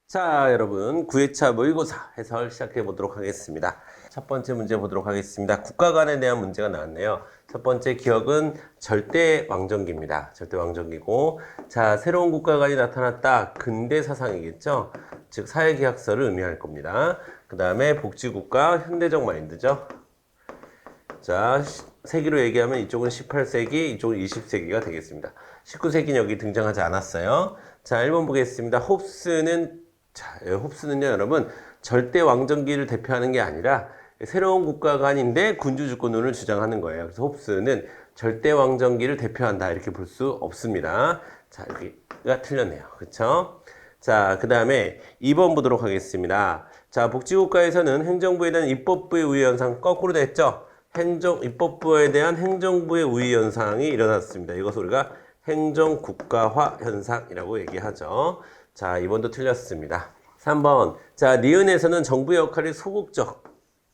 자, 여러분, 9회차 모의고사 해설 시작해 보도록 하겠습니다. 첫 번째 문제 보도록 하겠습니다. 국가관에 대한 문제가 나왔네요. 첫 번째 기억은 절대왕정기입니다. 절대왕정기고, 자, 새로운 국가관이 나타났다. 근대 사상이겠죠? 즉, 사회계약서를 의미할 겁니다. 그 다음에 복지국가, 현대적 마인드죠. 자, 세기로 얘기하면 이쪽은 18세기, 이쪽은 20세기가 되겠습니다. 19세기는 여기 등장하지 않았어요. 자, 1번 보겠습니다. 홉스는요, 여러분, 절대 왕정기를 대표하는 게 아니라 새로운 국가관인데 군주주권론을 주장하는 거예요. 그래서 홉스는 절대 왕정기를 대표한다. 이렇게 볼 수 없습니다. 자, 여기가 틀렸네요. 그쵸? 자, 그 다음에 2번 보도록 하겠습니다. 자, 복지국가에서는 행정부에 대한 입법부의 우위 현상 거꾸로 됐죠? 입법부에 대한 행정부의 우위 현상이 일어났습니다. 이것을 우리가 행정국가화 현상이라고 얘기하죠. 자, 2번도 틀렸습니다. 3번. 자, 니은에서는 정부의 역할이 소극적.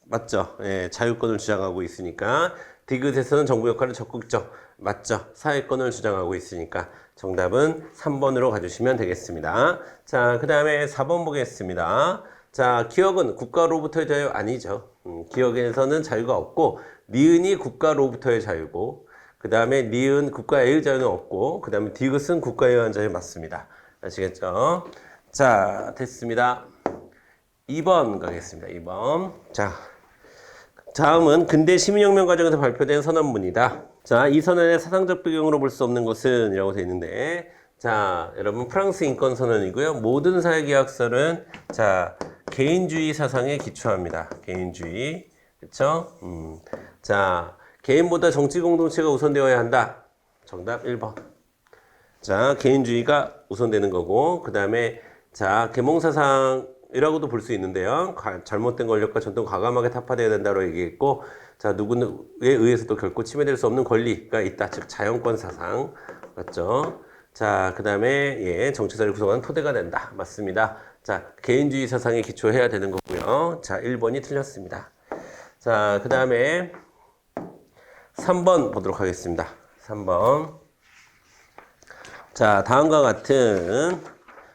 맞죠? 예, 자유권을 주장하고 있으니까. 디귿에서는 정부 역할이 적극적. 맞죠? 사회권을 주장하고 있으니까. 정답은 3번으로 가주시면 되겠습니다. 자, 그 다음에 4번 보겠습니다. 자, 기억은 국가로부터의 자유 아니죠. 기억에서는 자유가 없고, 니은이 국가로부터의 자유고, 그 다음에 니은 국가의 자유는 없고, 그 다음에 디귿은 국가에 의한 자유 맞습니다. 아시겠죠? 자, 됐습니다. 2번 가겠습니다. 2번. 자, 다음은 근대 시민혁명 과정에서 발표된 선언문이다. 자, 이 선언의 사상적 배경으로 볼 수 없는 것은 이라고 되어 있는데, 자, 여러분 프랑스 인권 선언이고요. 모든 사회계약서는 자, 개인주의 사상에 기초합니다. 개인주의. 그쵸? 자, 개인보다 정치 공동체가 우선되어야 한다. 정답 1번. 자, 개인주의가 우선되는 거고, 그 다음에, 자, 계몽사상이라고도 볼 수 있는데요. 잘못된 권력과 전통 과감하게 타파되어야 된다고 얘기했고, 자, 누구에 의해서도 결코 침해될 수 없는 권리가 있다. 즉, 자연권 사상. 맞죠? 자, 그 다음에, 예, 정치사를 구성하는 토대가 된다. 맞습니다. 자, 개인주의 사상에 기초해야 되는 거고요. 자, 1번이 틀렸습니다. 자, 그 다음에, 3번 보도록 하겠습니다. 3번. 자, 다음과 같은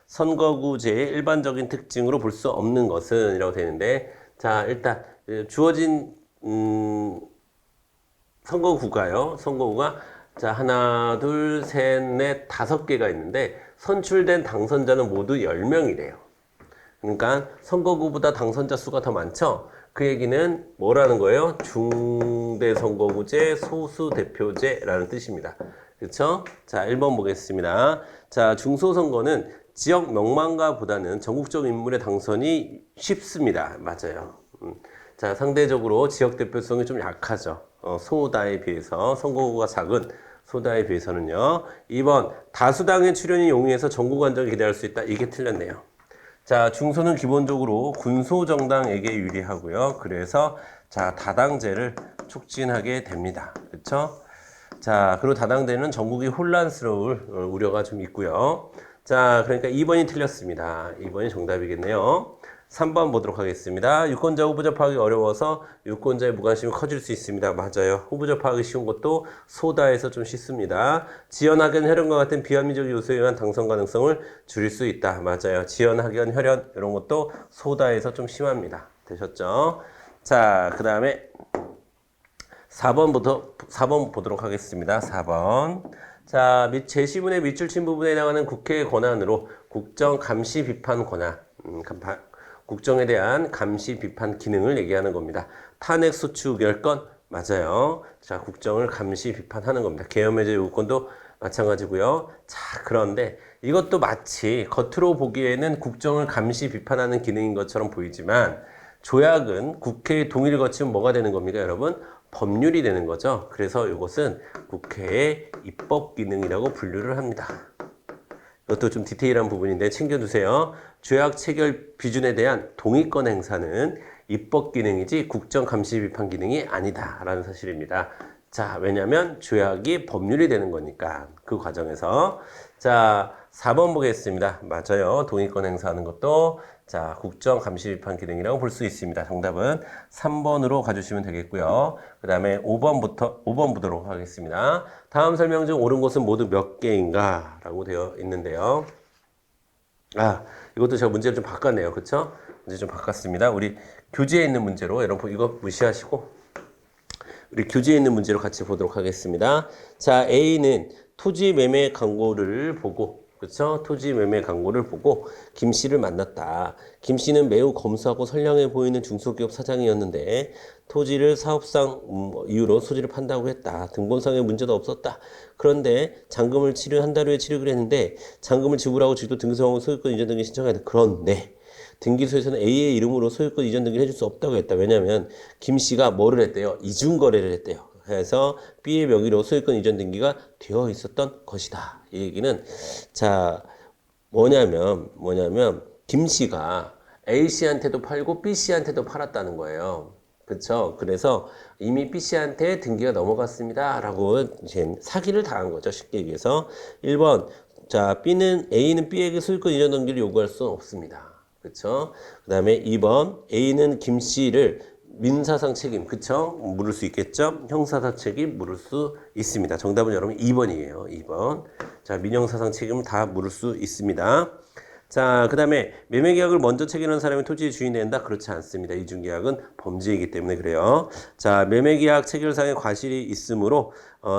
선거구제의 일반적인 특징으로 볼 수 없는 것은 이라고 되는데, 자, 일단 주어진 선거구가요. 선거구가 자, 하나, 둘, 셋, 넷, 5개가 있는데 선출된 당선자는 모두 10명이래요. 그러니까 선거구보다 당선자 수가 더 많죠? 그 얘기는 뭐라는 거예요? 중대선거구제, 소수대표제라는 뜻입니다. 그렇죠? 자, 1번 보겠습니다. 자, 중소선거는 지역 명망가보다는 전국적 인물의 당선이 쉽습니다. 맞아요. 자, 상대적으로 지역 대표성이 좀 약하죠. 소다에 비해서, 선거구가 작은 소다에 비해서는요. 2번, 다수당의 출연이 용이해서 전국 안정을 기대할 수 있다. 이게 틀렸네요. 자, 중소는 기본적으로 군소정당에게 유리하고요. 그래서, 자, 다당제를 촉진하게 됩니다. 그렇죠? 자, 그리고 다당제는 전국이 혼란스러울 우려가 좀 있고요. 자, 그러니까 2번이 틀렸습니다. 2번이 정답이겠네요. 3번 보도록 하겠습니다. 유권자 후보자 파악이 어려워서 유권자의 무관심이 커질 수 있습니다. 맞아요. 후보자 파악이 쉬운 것도 소다에서 좀 쉽습니다. 지연, 학연, 혈연과 같은 비합리적 요소에 의한 당선 가능성을 줄일 수 있다. 맞아요. 지연, 학연, 혈연 이런 것도 소다에서 좀 심합니다. 되셨죠? 자, 그 다음에 4번 보도록 하겠습니다. 4번. 자, 제시문의 밑줄 친 부분에 해당하는 국회의 권한으로 국정 감시 비판 권한, 국정에 대한 감시 비판 기능을 얘기하는 겁니다. 탄핵 소추 의결권 맞아요. 자, 국정을 감시 비판하는 겁니다. 계엄해제 요구권도 마찬가지고요. 자, 그런데 이것도 마치 겉으로 보기에는 국정을 감시 비판하는 기능인 것처럼 보이지만 조약은 국회의 동의를 거치면 뭐가 되는 겁니까, 여러분? 법률이 되는 거죠. 그래서 이것은 국회의 입법 기능이라고 분류를 합니다. 이것도 좀 디테일한 부분인데 챙겨두세요. 조약 체결 비준에 대한 동의권 행사는 입법 기능이지 국정 감시 비판 기능이 아니다라는 사실입니다. 자, 왜냐하면 조약이 법률이 되는 거니까 그 과정에서. 자, 4번 보겠습니다. 맞아요. 동의권 행사하는 것도 자, 국정 감시 비판 기능이라고 볼 수 있습니다. 정답은 3번으로 가주시면 되겠고요. 그 다음에 5번 보도록 하겠습니다. 다음 설명 중 옳은 것은 모두 몇 개인가? 라고 되어 있는데요. 아, 이것도 제가 문제를 좀 바꿨네요. 그쵸? 문제 좀 바꿨습니다. 우리 교재에 있는 문제로 여러분 이거 무시하시고 우리 교재에 있는 문제로 같이 보도록 하겠습니다. 자, A는 토지 매매 광고를 보고, 그렇죠? 토지 매매 광고를 보고 김 씨를 만났다. 김 씨는 매우 검소하고 선량해 보이는 중소기업 사장이었는데 토지를 사업상 이유로 토지를 판다고 했다. 등본상에 문제도 없었다. 그런데 잔금을 한 달 후에 치르기로 했는데 잔금을 지불하고 주도 등기소하고 소유권 이전 등기 신청해야 돼. 그런데 등기소에서는 A의 이름으로 소유권 이전 등기를 해줄 수 없다고 했다. 왜냐하면 김 씨가 뭐를 했대요? 이중거래를 했대요. 그래서 B의 명의로 소유권 이전 등기가 되어 있었던 것이다. 이 얘기는 자 뭐냐면 김 씨가 A 씨한테도 팔고 B 씨한테도 팔았다는 거예요. 그렇죠? 그래서 이미 B 씨한테 등기가 넘어갔습니다. 라고 이제 사기를 당한 거죠. 쉽게 얘기해서 1번 자 A는 B에게 소유권 이전 등기를 요구할 수는 없습니다. 그쵸? 그 다음에 2번 A는 김 씨를 민사상 책임, 그쵸? 물을 수 있겠죠? 형사상 책임 물을 수 있습니다. 정답은 여러분 2번이에요. 2번. 자, 민형사상 책임을 다 물을 수 있습니다. 자, 그 다음에 매매계약을 먼저 체결한 사람이 토지의 주인이 된다? 그렇지 않습니다. 이중계약은 범죄이기 때문에 그래요. 자, 매매계약 체결상의 과실이 있으므로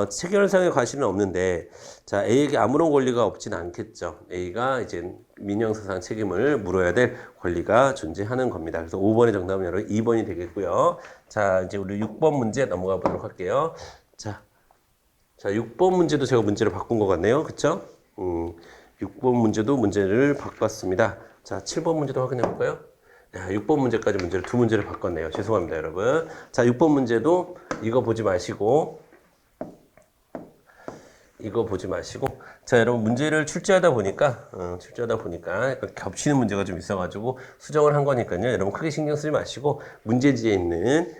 체결상의 과실은 없는데 자, A에게 아무런 권리가 없진 않겠죠. A가 이제 민형사상 책임을 물어야 될 권리가 존재하는 겁니다. 그래서 5번의 정답은 여러분 2번이 되겠고요. 자, 이제 우리 6번 문제 넘어가 보도록 할게요. 자, 6번 문제도 제가 문제를 바꾼 것 같네요. 그쵸? 6번 문제도 문제를 바꿨습니다. 자, 7번 문제도 확인해 볼까요? 6번 문제까지 문제를 두 문제를 바꿨네요. 죄송합니다, 여러분. 자, 6번 문제도 이거 보지 마시고 자, 여러분 문제를 출제하다 보니까 약간 겹치는 문제가 좀 있어가지고 수정을 한 거니까요. 여러분 크게 신경 쓰지 마시고 문제지에 있는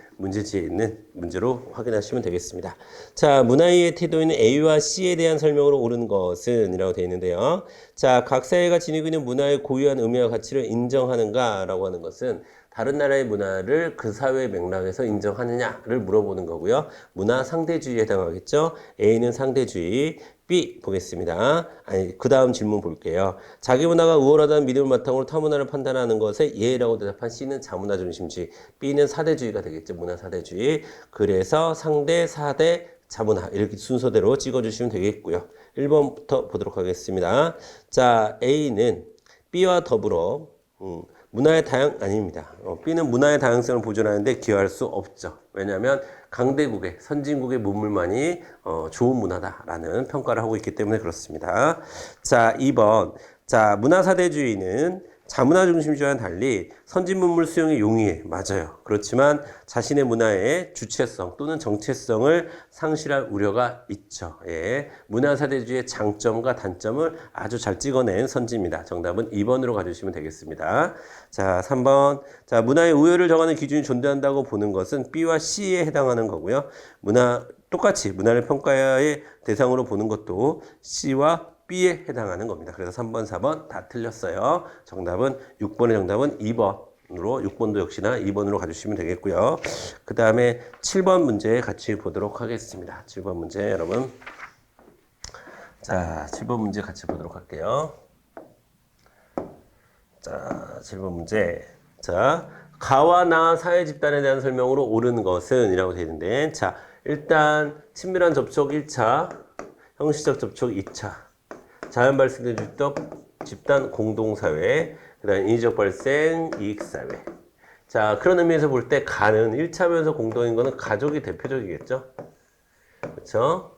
문제로 확인하시면 되겠습니다. 자, 문화의 태도에는 A와 C에 대한 설명으로 옳은 것은 이라고 되어 있는데요. 자, 각 사회가 지니고 있는 문화의 고유한 의미와 가치를 인정하는가 라고 하는 것은 다른 나라의 문화를 그 사회의 맥락에서 인정하느냐를 물어보는 거고요. 문화 상대주의에 해당하겠죠. A는 상대주의, B 보겠습니다. 그 다음 질문 볼게요. 자기 문화가 우월하다는 믿음을 바탕으로 타 문화를 판단하는 것에 예라고 대답한 C는 자문화 중심주의, B는 사대주의가 되겠죠. 문화 사대주의. 그래서 상대, 사대, 자문화 이렇게 순서대로 찍어주시면 되겠고요. 1번부터 보도록 하겠습니다. 자, A는 B와 더불어 문화의 아닙니다. B는 문화의 다양성을 보존하는데 기여할 수 없죠. 왜냐하면 강대국의 선진국의 문물만이 좋은 문화다라는 평가를 하고 있기 때문에 그렇습니다. 자, 2번. 자, 문화사대주의는 자문화 중심주와는 달리 선진 문물 수용에 용이해. 맞아요. 그렇지만 자신의 문화의 주체성 또는 정체성을 상실할 우려가 있죠. 예. 문화사대주의의 장점과 단점을 아주 잘 찍어낸 선지입니다. 정답은 2번으로 가주시면 되겠습니다. 자, 3번. 자, 문화의 우열을 정하는 기준이 존재한다고 보는 것은 B와 C에 해당하는 거고요. 똑같이 문화를 평가의 대상으로 보는 것도 C와 B에 해당하는 겁니다. 그래서 3번, 4번 다 틀렸어요. 정답은 6번의 정답은 2번으로 6번도 역시나 2번으로 가주시면 되겠고요. 그 다음에 7번 문제 같이 보도록 하겠습니다. 7번 문제 여러분. 자, 7번 문제 같이 보도록 할게요. 자, 7번 문제. 자, 가와 나 사회 집단에 대한 설명으로 옳은 것은 이라고 되어 있는데 자, 일단 친밀한 접촉 1차, 형식적 접촉 2차. 자연 발생된 집단 공동사회, 그 다음에 인위적 발생 이익사회. 자, 그런 의미에서 볼 때 가는 1차면서 공동인 거는 가족이 대표적이겠죠? 그렇죠?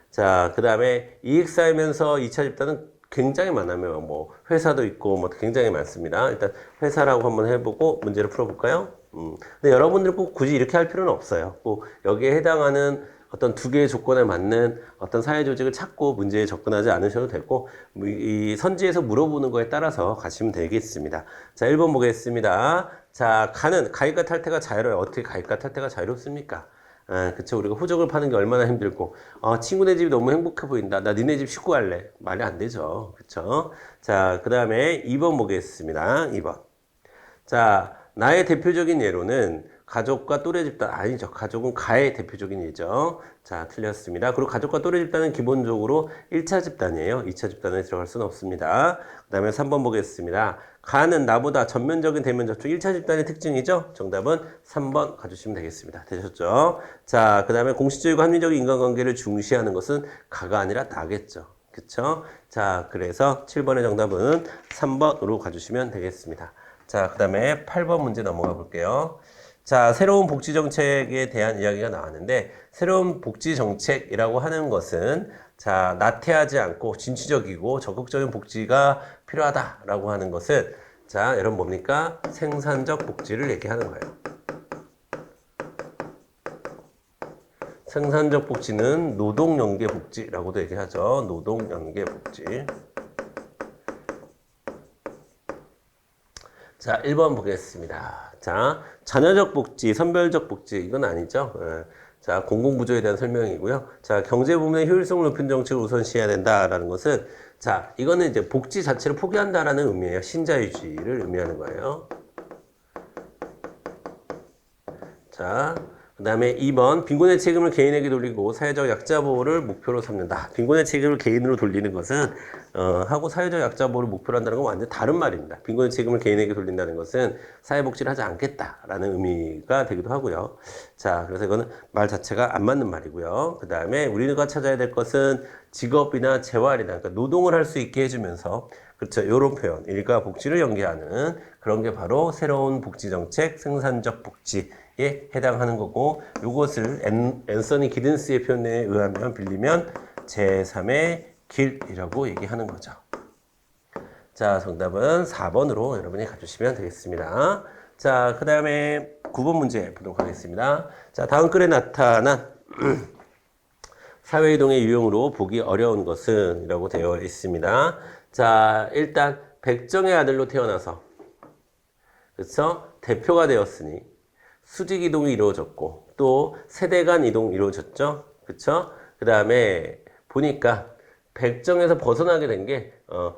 자, 그 다음에 이익사회면서 2차 집단은 굉장히 많아요. 뭐 회사도 있고 뭐 굉장히 많습니다. 일단 회사라고 한번 해보고 문제를 풀어볼까요? 근데 여러분들 꼭 굳이 이렇게 할 필요는 없어요. 꼭 여기에 해당하는 어떤 두 개의 조건에 맞는 어떤 사회 조직을 찾고 문제에 접근하지 않으셔도 되고 이 선지에서 물어보는 거에 따라서 가시면 되겠습니다. 자, 1번 보겠습니다. 자, 가입과 탈퇴가 자유로워요. 어떻게 가입과 탈퇴가 자유롭습니까? 그쵸. 우리가 호적을 파는 게 얼마나 힘들고, 친구네 집이 너무 행복해 보인다. 나 니네 집 식구 할래. 말이 안 되죠. 그쵸. 자, 그 다음에 2번 보겠습니다. 2번. 자, 나의 대표적인 예로는 가족과 또래 집단 아니죠. 가족은 가의 대표적인 예죠. 자, 틀렸습니다. 그리고 가족과 또래 집단은 기본적으로 1차 집단이에요. 2차 집단에 들어갈 수는 없습니다. 그 다음에 3번 보겠습니다. 가는 나보다 전면적인 대면 접촉 1차 집단의 특징이죠. 정답은 3번 가주시면 되겠습니다. 되셨죠? 자, 그 다음에 공식적이고 합리적인 인간관계를 중시하는 것은 가가 아니라 나겠죠. 그쵸? 자, 그래서 7번의 정답은 3번으로 가주시면 되겠습니다. 자, 그 다음에 8번 문제 넘어가 볼게요. 자, 새로운 복지 정책에 대한 이야기가 나왔는데, 새로운 복지 정책이라고 하는 것은, 자, 나태하지 않고 진취적이고 적극적인 복지가 필요하다라고 하는 것은, 자, 여러분 뭡니까? 생산적 복지를 얘기하는 거예요. 생산적 복지는 노동연계 복지라고도 얘기하죠. 노동연계 복지. 자, 1번 보겠습니다. 자, 자녀적 복지, 선별적 복지, 이건 아니죠. 예. 자, 공공부조에 대한 설명이고요. 자, 경제 부문의 효율성을 높이는 정책을 우선시해야 된다라는 것은, 자, 이거는 이제 복지 자체를 포기한다라는 의미예요. 신자유주의를 의미하는 거예요. 자, 그 다음에 2번, 빈곤의 책임을 개인에게 돌리고 사회적 약자 보호를 목표로 삼는다. 빈곤의 책임을 개인으로 돌리는 것은, 하고 사회적 약자 보호를 목표로 한다는 건 완전 다른 말입니다. 빈곤의 책임을 개인에게 돌린다는 것은 사회복지를 하지 않겠다라는 의미가 되기도 하고요. 자, 그래서 이거는 말 자체가 안 맞는 말이고요. 그 다음에 우리가 찾아야 될 것은 직업이나 재활이나, 그러니까 노동을 할 수 있게 해주면서, 그렇죠. 요런 표현, 일과 복지를 연계하는 그런 게 바로 새로운 복지정책, 생산적 복지에 해당하는 거고, 요것을 앤서니 기든스의 표현에 의하면 빌리면 제3의 길이라고 얘기하는 거죠. 자, 정답은 4번으로 여러분이 가주시면 되겠습니다. 자, 그 다음에 9번 문제 보도록 하겠습니다. 자, 다음 글에 나타난 사회이동의 유형으로 보기 어려운 것은 이라고 되어 있습니다. 자, 일단 백정의 아들로 태어나서, 그렇죠? 대표가 되었으니 수직 이동이 이루어졌고 또 세대 간 이동이 이루어졌죠. 그렇죠? 그 다음에 보니까 백정에서 벗어나게 된 게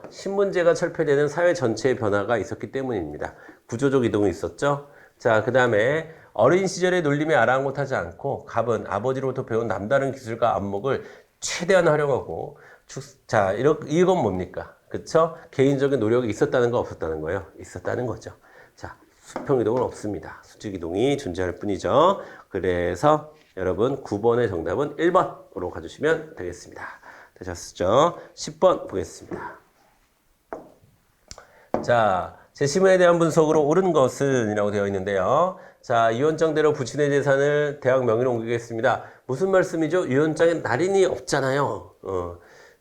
신문제가 철폐되는 사회 전체의 변화가 있었기 때문입니다. 구조적 이동이 있었죠. 자, 그 다음에 어린 시절의 놀림에 아랑곳하지 않고 갑은 아버지로부터 배운 남다른 기술과 안목을 최대한 활용하고 자, 이건 뭡니까? 그쵸? 개인적인 노력이 있었다는 거 없었다는 거예요? 있었다는 거죠. 자, 수평이동은 없습니다. 수직이동이 존재할 뿐이죠. 그래서 여러분 9번의 정답은 1번으로 가주시면 되겠습니다. 되셨죠? 10번 보겠습니다. 자, 제시문에 대한 분석으로 옳은 것은 이라고 되어 있는데요. 자, 유언장대로 부친의 재산을 대학 명의로 옮기겠습니다. 무슨 말씀이죠? 유언장에 날인이 없잖아요.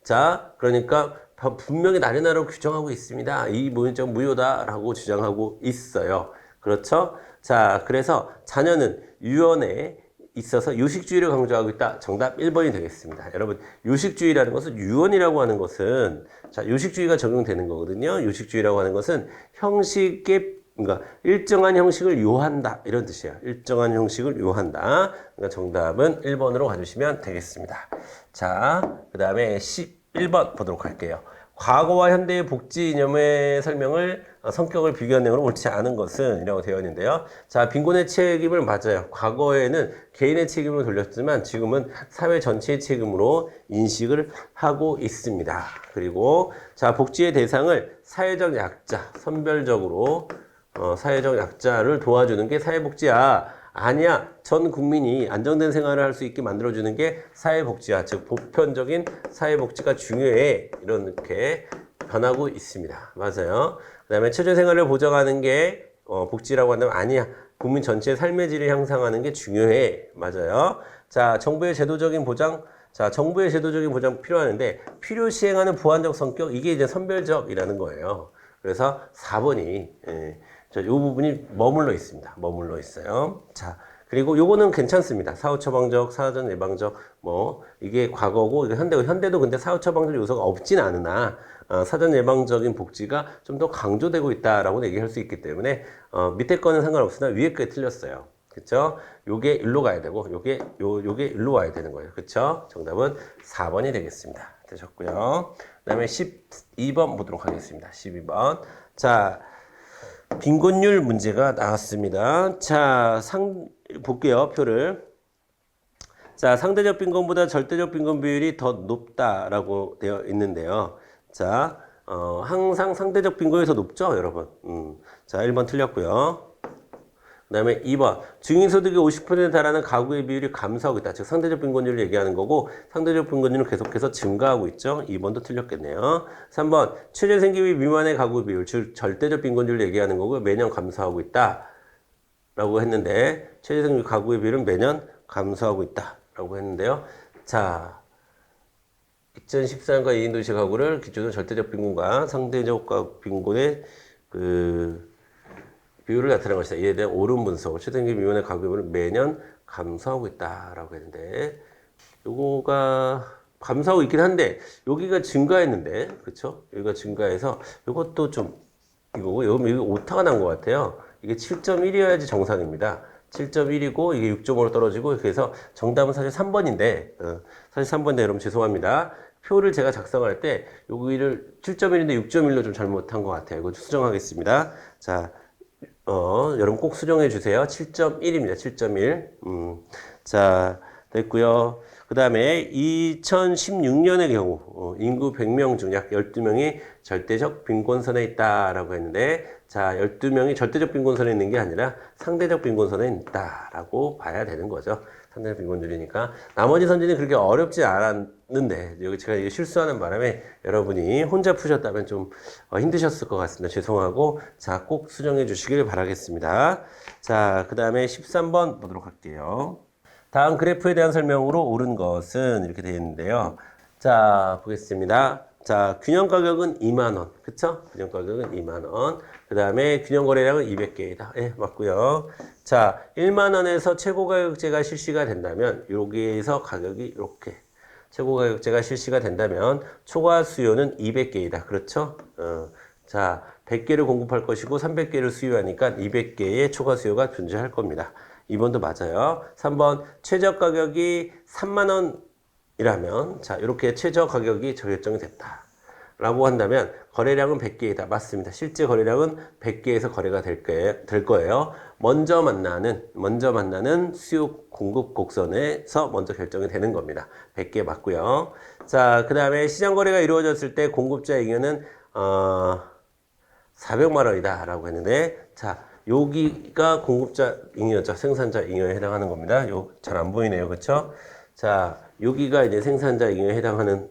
자, 그러니까 분명히 날인하라고 규정하고 있습니다. 이 유언장 무효다라고 주장하고 있어요. 그렇죠? 자, 그래서 자녀는 유언에 있어서 요식주의를 강조하고 있다. 정답 1번이 되겠습니다. 여러분, 요식주의라는 것은 유언이라고 하는 것은, 자, 요식주의가 적용되는 거거든요. 요식주의라고 하는 것은 형식의, 그러니까 일정한 형식을 요한다. 이런 뜻이에요. 일정한 형식을 요한다. 그러니까 정답은 1번으로 가주시면 되겠습니다. 자, 그 다음에 11번 보도록 할게요. 과거와 현대의 복지 이념의 설명을 성격을 비교한 내용으로 옳지 않은 것은 이라고 되어 있는데요. 자, 빈곤의 책임을 맞아요. 과거에는 개인의 책임을 돌렸지만 지금은 사회 전체의 책임으로 인식을 하고 있습니다. 그리고 자, 복지의 대상을 사회적 약자, 선별적으로 사회적 약자를 도와주는 게 사회복지야. 아니야. 전 국민이 안정된 생활을 할 수 있게 만들어주는 게 사회복지야. 즉 보편적인 사회복지가 중요해. 이렇게 변하고 있습니다. 맞아요. 그 다음에 처제생활을 보장하는 게 복지라고 한다면 아니야. 국민 전체의 삶의 질을 향상하는 게 중요해. 맞아요. 자, 정부의 제도적인 보장. 자, 정부의 제도적인 보장 필요하는데 필요 시행하는 보완적 성격. 이게 이제 선별적이라는 거예요. 그래서 4번이 이 부분이 머물러 있습니다. 머물러 있어요. 자, 그리고 요거는 괜찮습니다. 사후 처방적, 사전 예방적, 뭐 이게 과거고 이게 현대고 현대도 근데 사후 처방적 요소가 없진 않으나 사전 예방적인 복지가 좀 더 강조되고 있다라고 얘기할 수 있기 때문에 밑에 거는 상관없으나 위에 게 틀렸어요. 그쵸? 요게 일로 가야 되고 요게 일로 와야 되는 거예요. 그쵸? 정답은 4번이 되겠습니다. 되셨고요. 그 다음에 12번 보도록 하겠습니다. 12번. 자, 빈곤율 문제가 나왔습니다. 자, 볼게요, 표를. 자, 상대적 빈곤보다 절대적 빈곤 비율이 더 높다라고 되어 있는데요. 자, 항상 상대적 빈곤이 더 높죠, 여러분? 자, 1번 틀렸고요. 그 다음에 2번. 중위소득의 50%에 달하는 가구의 비율이 감소하고 있다. 즉, 상대적 빈곤율을 얘기하는 거고, 상대적 빈곤율은 계속해서 증가하고 있죠. 2번도 틀렸겠네요. 3번. 최저생계비 미만의 가구 비율, 즉, 절대적 빈곤율을 얘기하는 거고, 매년 감소하고 있다. 라고 했는데, 최저생계비 가구의 비율은 매년 감소하고 있다. 라고 했는데요. 자, 2014년과 2인 도시 가구를 기준으로 절대적 빈곤과 상대적 빈곤의 비율을 나타낸 것이다. 이에 대한 옳은 분석. 최저생계 미만의 가구 비율은 매년 감소하고 있다라고 했는데, 요거가 감소하고 있긴 한데 여기가 증가했는데, 그렇죠? 여기가 증가해서 이것도 좀 이거고, 여기 오타가 난 것 같아요. 이게 7.1이어야지 정상입니다. 7.1이고 이게 6.5로 떨어지고, 그래서 정답은 사실 3번인데, 사실 3번인데 여러분 죄송합니다. 표를 제가 작성할 때 여기를 7.1인데 6.1로 좀 잘못한 것 같아요. 이거 수정하겠습니다. 자, 여러분 꼭 수정해 주세요. 7.1입니다. 7.1. 자, 됐고요. 그 다음에 2016년의 경우 인구 100명 중 약 12명이 절대적 빈곤선에 있다라고 했는데, 자, 12명이 절대적 빈곤선에 있는 게 아니라 상대적 빈곤선에 있다라고 봐야 되는 거죠. 상대적 빈곤율이니까. 나머지 선지는 그렇게 어렵지 않았는데, 여기 제가 이게 실수하는 바람에 여러분이 혼자 푸셨다면 좀 힘드셨을 것 같습니다. 죄송하고, 자, 꼭 수정해 주시길 바라겠습니다. 자, 그 다음에 13번 보도록 할게요. 다음 그래프에 대한 설명으로 옳은 것은 이렇게 되어 있는데요. 자, 보겠습니다. 자, 균형 가격은 2만원. 그쵸? 균형 가격은 2만원. 그 다음에 균형 거래량은 200개이다. 예, 맞고요. 자, 1만원에서 최고 가격제가 실시가 된다면, 여기에서 가격이 이렇게. 최고 가격제가 실시가 된다면, 초과 수요는 200개이다. 그렇죠? 자, 100개를 공급할 것이고, 300개를 수요하니까 200개의 초과 수요가 존재할 겁니다. 2번도 맞아요. 3번, 최저 가격이 3만원이라면, 자, 이렇게 최저 가격이 결정이 됐다. 라고 한다면, 거래량은 100개이다. 맞습니다. 실제 거래량은 100개에서 거래가 될 거예요. 먼저 만나는 수요 공급 곡선에서 먼저 결정이 되는 겁니다. 100개 맞고요. 자, 그 다음에 시장 거래가 이루어졌을 때 공급자 잉여는, 400만 원이다. 라고 했는데, 자, 여기가 공급자 잉여죠. 생산자 잉여에 해당하는 겁니다. 잘 안 보이네요. 그쵸? 자, 여기가 이제 생산자 잉여에 해당하는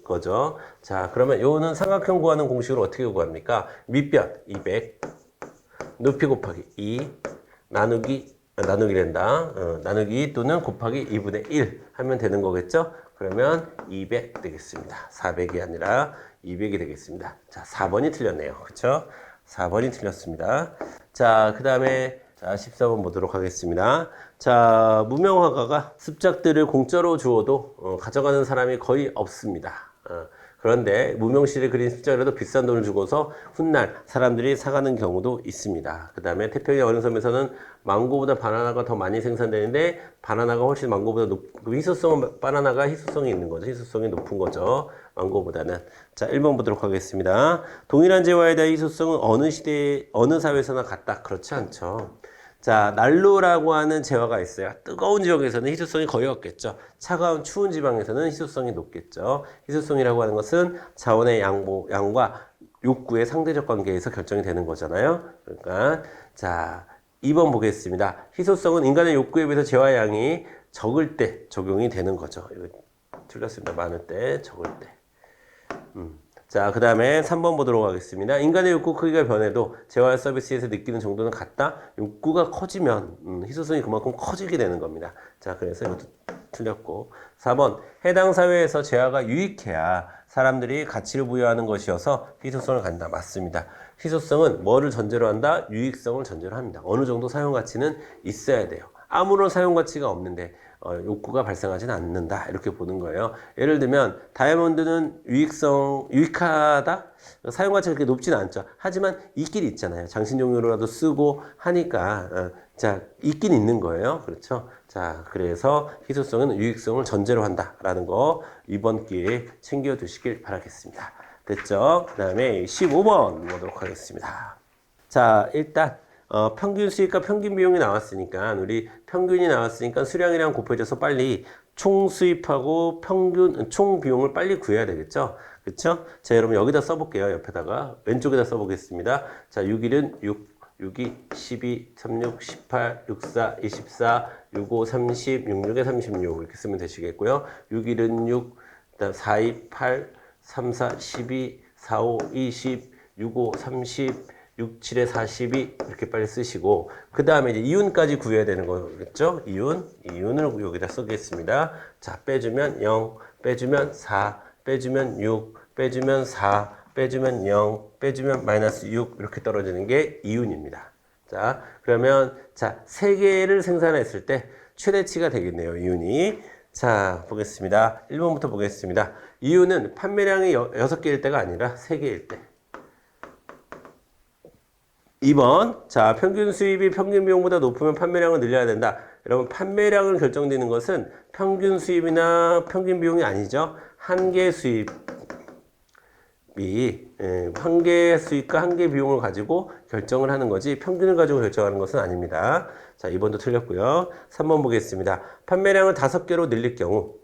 거죠. 자, 그러면 요는 삼각형 구하는 공식으로 어떻게 구합니까? 밑변 200, 높이 곱하기 2, 나누기란다. 나누기 또는 곱하기 2분의 1 하면 되는 거겠죠? 그러면 200 되겠습니다. 400이 아니라 200이 되겠습니다. 자, 4번이 틀렸네요. 그쵸? 4번이 틀렸습니다. 자, 그 다음에, 자, 14번 보도록 하겠습니다. 자, 무명화가가 습작들을 공짜로 주어도, 가져가는 사람이 거의 없습니다. 그런데 무명실에 그린 습작이라도 비싼 돈을 주고서 훗날 사람들이 사가는 경우도 있습니다. 그 다음에 태평양 어른섬에서는 망고보다 바나나가 더 많이 생산되는데, 바나나가 훨씬 망고보다 바나나가 희소성이 있는 거죠. 희소성이 높은 거죠. 망고보다는. 자, 1번 보도록 하겠습니다. 동일한 재화에 대한 희소성은 어느 시대, 어느 사회에서나 같다. 그렇지 않죠. 자, 난로라고 하는 재화가 있어요. 뜨거운 지역에서는 희소성이 거의 없겠죠. 차가운 추운 지방에서는 희소성이 높겠죠. 희소성이라고 하는 것은 자원의 양과 욕구의 상대적 관계에서 결정이 되는 거잖아요. 그러니까, 자, 2번 보겠습니다. 희소성은 인간의 욕구에 비해서 재화의 양이 적을 때 적용이 되는 거죠. 이거 틀렸습니다. 많을 때, 적을 때. 자, 그 다음에 3번 보도록 하겠습니다. 인간의 욕구 크기가 변해도 재화 서비스에서 느끼는 정도는 같다. 욕구가 커지면 희소성이 그만큼 커지게 되는 겁니다. 자, 그래서 이것도 틀렸고. 4번, 해당 사회에서 재화가 유익해야 사람들이 가치를 부여하는 것이어서 희소성을 갖는다. 맞습니다. 희소성은 뭐를 전제로 한다? 유익성을 전제로 합니다. 어느 정도 사용 가치는 있어야 돼요. 아무런 사용 가치가 없는데 욕구가 발생하지는 않는다. 이렇게 보는 거예요. 예를 들면 다이아몬드는 유익하다? 사용 가치가 그렇게 높지는 않죠. 하지만 있긴 있잖아요. 장신용으로라도 쓰고 하니까 자, 있긴 있는 거예요. 그렇죠? 자, 그래서 희소성은 유익성을 전제로 한다라는 거 이번 기회에 챙겨 두시길 바라겠습니다. 됐죠? 그 다음에 15번 보도록 하겠습니다. 자, 일단 평균 수익과 평균 비용이 나왔으니까 우리 평균이 나왔으니까 수량이랑 곱해져서 빨리 총 수입하고 평균 총 비용을 빨리 구해야 되겠죠. 그렇죠? 자, 여러분 여기다 써볼게요. 옆에다가 왼쪽에다 써보겠습니다. 자, 6일은 6, 6이 12, 36, 18, 64, 24, 65, 30, 66에 36 이렇게 쓰면 되시겠고요. 6일은 6, 그다음 4이 8, 3, 4, 12, 4, 5, 20, 6, 5, 30, 6, 7에 42 이렇게 빨리 쓰시고 그 다음에 이제 이윤까지 구해야 되는 거겠죠? 이윤을 여기다 쓰겠습니다. 자, 빼주면 0, 빼주면 4, 빼주면 6, 빼주면 4, 빼주면 0, 빼주면 마이너스 6 이렇게 떨어지는 게 이윤입니다. 자, 그러면 자, 3개를 생산했을 때 최대치가 되겠네요. 이윤이. 자, 보겠습니다. 1번부터 보겠습니다. 이윤은 판매량이 6개일 때가 아니라 3개일 때. 2번, 자, 평균 수입이 평균 비용보다 높으면 판매량을 늘려야 된다. 여러분, 판매량을 결정되는 것은 평균 수입이나 평균 비용이 아니죠. 한 개 수입이, 한 개 수입과 한 개 비용을 가지고 결정을 하는 거지, 평균을 가지고 결정하는 것은 아닙니다. 자, 2번도 틀렸고요. 3번 보겠습니다. 판매량을 5개로 늘릴 경우,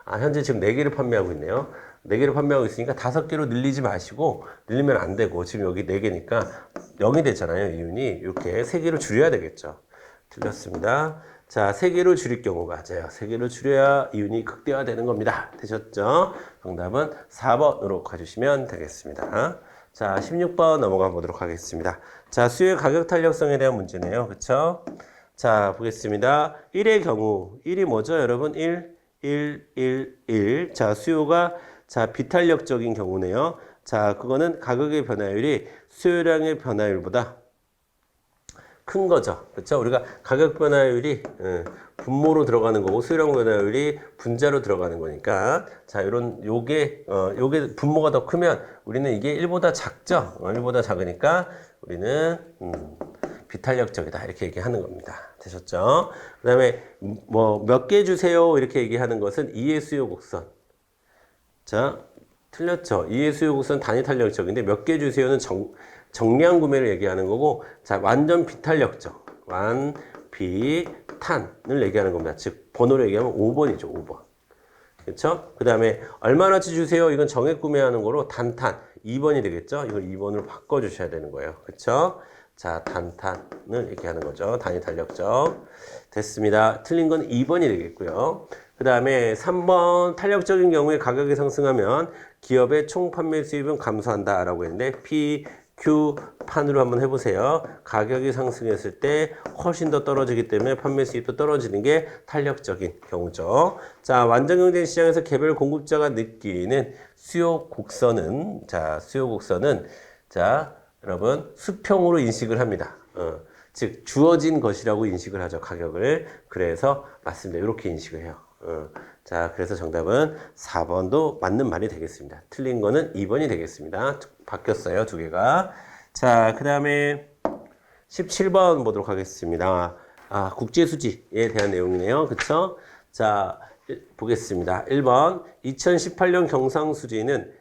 현재 지금 4개를 판매하고 있네요. 4개를 판매하고 있으니까 5개로 늘리지 마시고, 늘리면 안 되고, 지금 여기 4개니까 0이 됐잖아요, 이윤이. 이렇게 3개로 줄여야 되겠죠. 틀렸습니다. 자, 3개로 줄일 경우 맞아요. 3개로 줄여야 이윤이 극대화되는 겁니다. 되셨죠? 정답은 4번으로 가주시면 되겠습니다. 자, 16번 넘어가 보도록 하겠습니다. 자, 수요의 가격 탄력성에 대한 문제네요. 그쵸? 자, 보겠습니다. 1의 경우, 1이 뭐죠, 여러분? 1. 자, 수요가 자, 비탄력적인 경우네요. 자, 그거는 가격의 변화율이 수요량의 변화율보다 큰 거죠. 그렇죠? 우리가 가격 변화율이 분모로 들어가는 거고 수요량 변화율이 분자로 들어가는 거니까 자, 요게 분모가 더 크면 우리는 이게 1보다 작죠. 1보다 작으니까 우리는 비탄력적이다 이렇게 얘기하는 겁니다. 되셨죠? 그 다음에 뭐 몇 개 주세요 이렇게 얘기하는 것은 2의 수요 곡선. 자, 틀렸죠? 2의 수요 곡선 단위 탄력적인데 몇 개 주세요는 정량 구매를 얘기하는 거고, 자, 완전 비탄력적, 완비탄을 얘기하는 겁니다. 즉, 번호로 얘기하면 5번이죠, 5번. 그렇죠? 그 다음에 얼마나치 주세요? 이건 정액 구매하는 거로 단탄, 2번이 되겠죠? 이걸 2번으로 바꿔주셔야 되는 거예요. 그렇죠? 자, 단탄을 얘기하는 거죠. 단위 탄력적. 됐습니다. 틀린 건 2번이 되겠고요. 그 다음에 3번 탄력적인 경우에 가격이 상승하면 기업의 총 판매 수입은 감소한다 라고 했는데 PQ 판으로 한번 해보세요. 가격이 상승했을 때 훨씬 더 떨어지기 때문에 판매 수입도 떨어지는 게 탄력적인 경우죠. 자, 완전경쟁 시장에서 개별 공급자가 느끼는 수요 곡선은 자, 여러분 수평으로 인식을 합니다. 즉 주어진 것이라고 인식을 하죠. 가격을. 그래서 맞습니다. 이렇게 인식을 해요. 자, 그래서 정답은 4번도 맞는 말이 되겠습니다. 틀린 거는 2번이 되겠습니다. 바뀌었어요, 두 개가. 자, 그 다음에 17번 보도록 하겠습니다. 국제수지에 대한 내용이네요. 그쵸? 자, 보겠습니다. 1번. 2018년 경상수지는,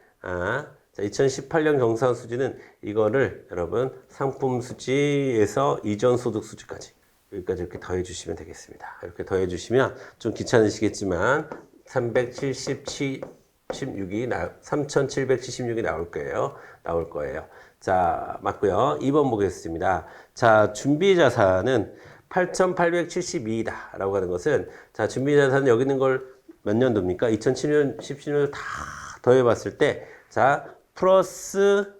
2018년 경상수지는 이거를 여러분 상품수지에서 이전소득수지까지 여기까지 이렇게 더해 주시면 되겠습니다. 이렇게 더해 주시면 좀 귀찮으시겠지만 3776이 나올 거예요. 자, 맞고요. 2번 보겠습니다. 자, 준비자산은 8,872이다 라고 하는 것은, 자, 준비자산은 여기 있는 걸 몇 년도입니까? 2007년, 17년을 다 더해 봤을 때, 자, 플러스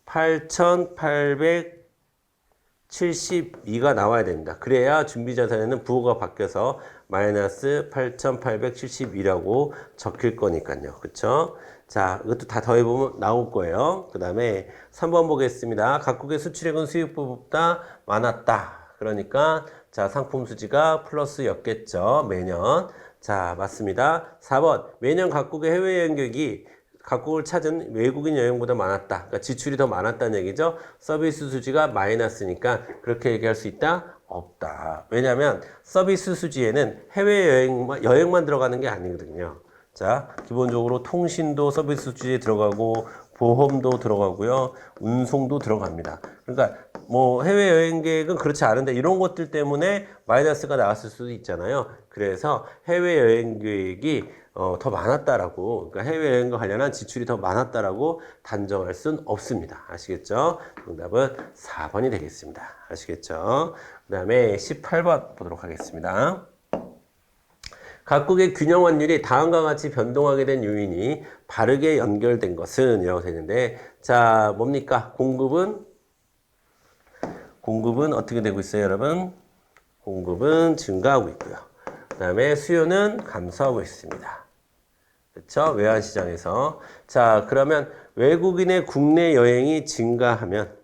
8,872가 나와야 됩니다. 그래야 준비자산에는 부호가 바뀌어서 마이너스 8,872라고 적힐 거니까요. 그쵸? 자, 이것도 다 더해보면 나올 거예요. 그 다음에 3번 보겠습니다. 각국의 수출액은 수입보다 많았다. 그러니까, 자, 상품 수지가 플러스였겠죠. 매년. 자, 맞습니다. 4번. 매년 각국의 해외여행객이 각국을 찾은 외국인 여행보다 많았다. 그러니까 지출이 더 많았다는 얘기죠. 서비스 수지가 마이너스니까 그렇게 얘기할 수 있다? 없다. 왜냐하면 서비스 수지에는 여행만 들어가는 게 아니거든요. 자, 기본적으로 통신도 서비스 수지에 들어가고 보험도 들어가고요. 운송도 들어갑니다. 그러니까 뭐 해외여행 계획은 그렇지 않은데 이런 것들 때문에 마이너스가 나왔을 수도 있잖아요. 그래서 해외여행 계획이 더 많았다라고, 그러니까 해외여행과 관련한 지출이 더 많았다라고 단정할 순 없습니다. 아시겠죠? 정답은 4번이 되겠습니다. 아시겠죠? 그 다음에 18번 보도록 하겠습니다. 각국의 균형 환율이 다음과 같이 변동하게 된 요인이 바르게 연결된 것은 이라고 되는데, 자, 뭡니까? 공급은 어떻게 되고 있어요, 여러분? 공급은 증가하고 있고요. 그 다음에 수요는 감소하고 있습니다. 그렇죠? 외환시장에서. 자, 그러면 외국인의 국내 여행이 증가하면,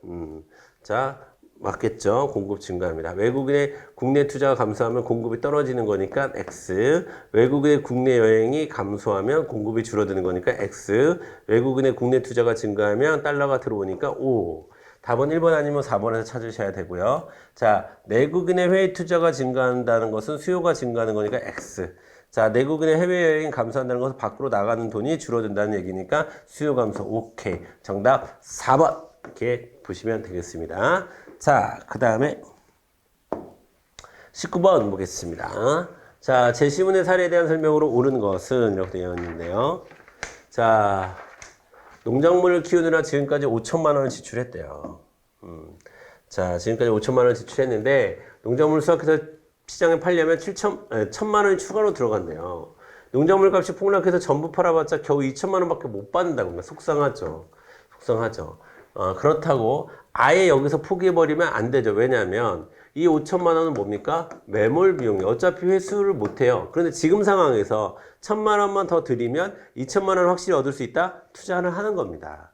자, 맞겠죠? 공급 증가합니다. 외국인의 국내 투자가 감소하면 공급이 떨어지는 거니까 X. 외국인의 국내 여행이 감소하면 공급이 줄어드는 거니까 X. 외국인의 국내 투자가 증가하면 달러가 들어오니까 O. 답은 1번 아니면 4번에서 찾으셔야 되고요. 자, 내국인의 해외 투자가 증가한다는 것은 수요가 증가하는 거니까 X. 자, 내국인의 해외여행 감소한다는 것은 밖으로 나가는 돈이 줄어든다는 얘기니까 수요 감소. 오케이. 정답 4번. 이렇게 보시면 되겠습니다. 자, 그 다음에 19번 보겠습니다. 자, 제시문의 사례에 대한 설명으로 옳은 것은 이렇게 되어 있는데요. 자, 농작물을 키우느라 지금까지 5천만 원을 지출했대요. 자, 지금까지 5천만 원을 지출했는데 농작물 수확해서 시장에 팔려면 1천만 원이 추가로 들어간대요. 농작물 값이 폭락해서 전부 팔아봤자 겨우 2천만 원밖에 못 받는다고. 속상하죠. 속상하죠. 그렇다고 아예 여기서 포기해버리면 안 되죠. 왜냐하면 이 5천만 원은 뭡니까? 매몰 비용이 어차피 회수를 못해요. 그런데 지금 상황에서 1천만 원만 더 드리면 2천만 원 확실히 얻을 수 있다? 투자를 하는 겁니다.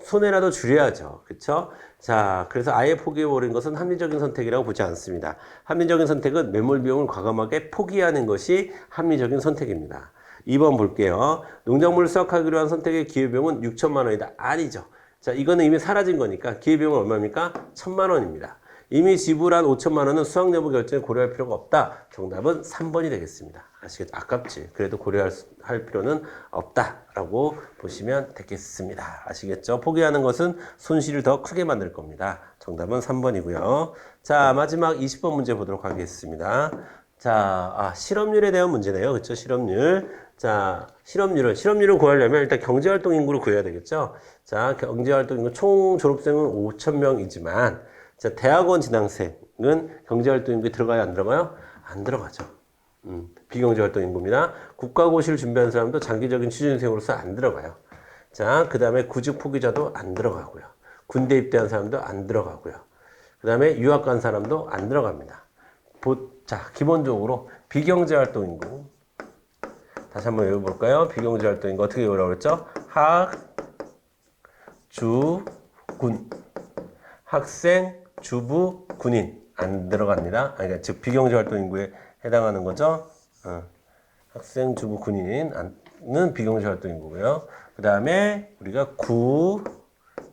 손해라도 줄여야죠. 그쵸? 자, 그래서 아예 포기해버린 것은 합리적인 선택이라고 보지 않습니다. 합리적인 선택은 매몰 비용을 과감하게 포기하는 것이 합리적인 선택입니다. 2번 볼게요. 농작물을 수확하기로 한 선택의 기회비용은 6천만 원이다. 아니죠. 자, 이거는 이미 사라진 거니까 기회비용은 얼마입니까? 1,000만 원입니다. 이미 지불한 5천만 원은 수확 여부 결정에 고려할 필요가 없다. 정답은 3번이 되겠습니다. 아시겠죠? 아깝지. 그래도 고려할 필요는 없다라고 보시면 되겠습니다. 아시겠죠? 포기하는 것은 손실을 더 크게 만들 겁니다. 정답은 3번이고요. 자, 마지막 20번 문제 보도록 하겠습니다. 자, 실업률에 대한 문제네요. 그렇죠? 실업률. 자, 실업률을 구하려면 일단 경제활동 인구를 구해야 되겠죠? 자, 경제활동 인구 총 졸업생은 5,000명이지만, 자, 대학원 진학생은 경제활동 인구에 들어가요? 안 들어가요? 안 들어가죠. 비경제활동 인구입니다. 국가고시를 준비하는 사람도 장기적인 취준생으로서 안 들어가요. 자, 그 다음에 구직 포기자도 안 들어가고요. 군대 입대한 사람도 안 들어가고요. 그 다음에 유학 간 사람도 안 들어갑니다. 자, 기본적으로 비경제활동 인구. 다시 한번 외워볼까요? 비경제활동 인구 어떻게 외우라고 그랬죠? 주, 군. 학생, 주부, 군인. 안 들어갑니다. 그러니까 즉, 비경제활동 인구에 해당하는 거죠. 학생, 주부, 군인은 비경제활동 인구고요. 그 다음에 우리가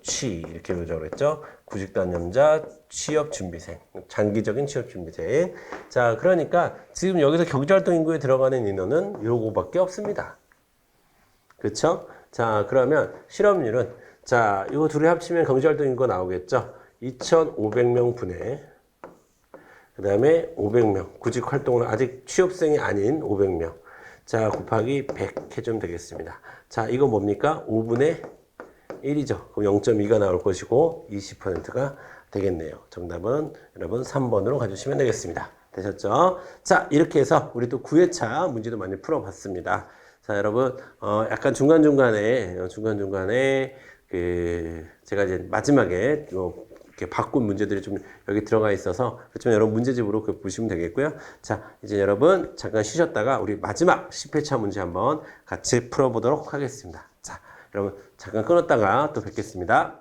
취 이렇게 외우자고 그랬죠. 구직단념자, 취업준비생, 장기적인 취업준비생. 자, 그러니까 지금 여기서 경제활동 인구에 들어가는 인원은 요거밖에 없습니다. 그렇죠? 자, 그러면 실업률은 자, 이거 둘이 합치면 경제활동 인구가 나오겠죠. 2,500명 분의 그 다음에 500명 구직 활동을 아직 취업생이 아닌 500명 자 곱하기 100 해주면 되겠습니다. 자, 이거 뭡니까? 5분의 1이죠. 그럼 0.2가 나올 것이고 20%가 되겠네요. 정답은 여러분 3번으로 가주시면 되겠습니다. 되셨죠? 자, 이렇게 해서 우리 또 9회차 문제도 많이 풀어봤습니다. 자, 여러분 약간 중간중간에 제가 이제 마지막에 이렇게 바꾼 문제들이 좀 여기 들어가 있어서 그렇지만 여러분 문제집으로 보시면 되겠고요. 자, 이제 여러분 잠깐 쉬셨다가 우리 마지막 10회차 문제 한번 같이 풀어보도록 하겠습니다. 자, 여러분 잠깐 끊었다가 또 뵙겠습니다.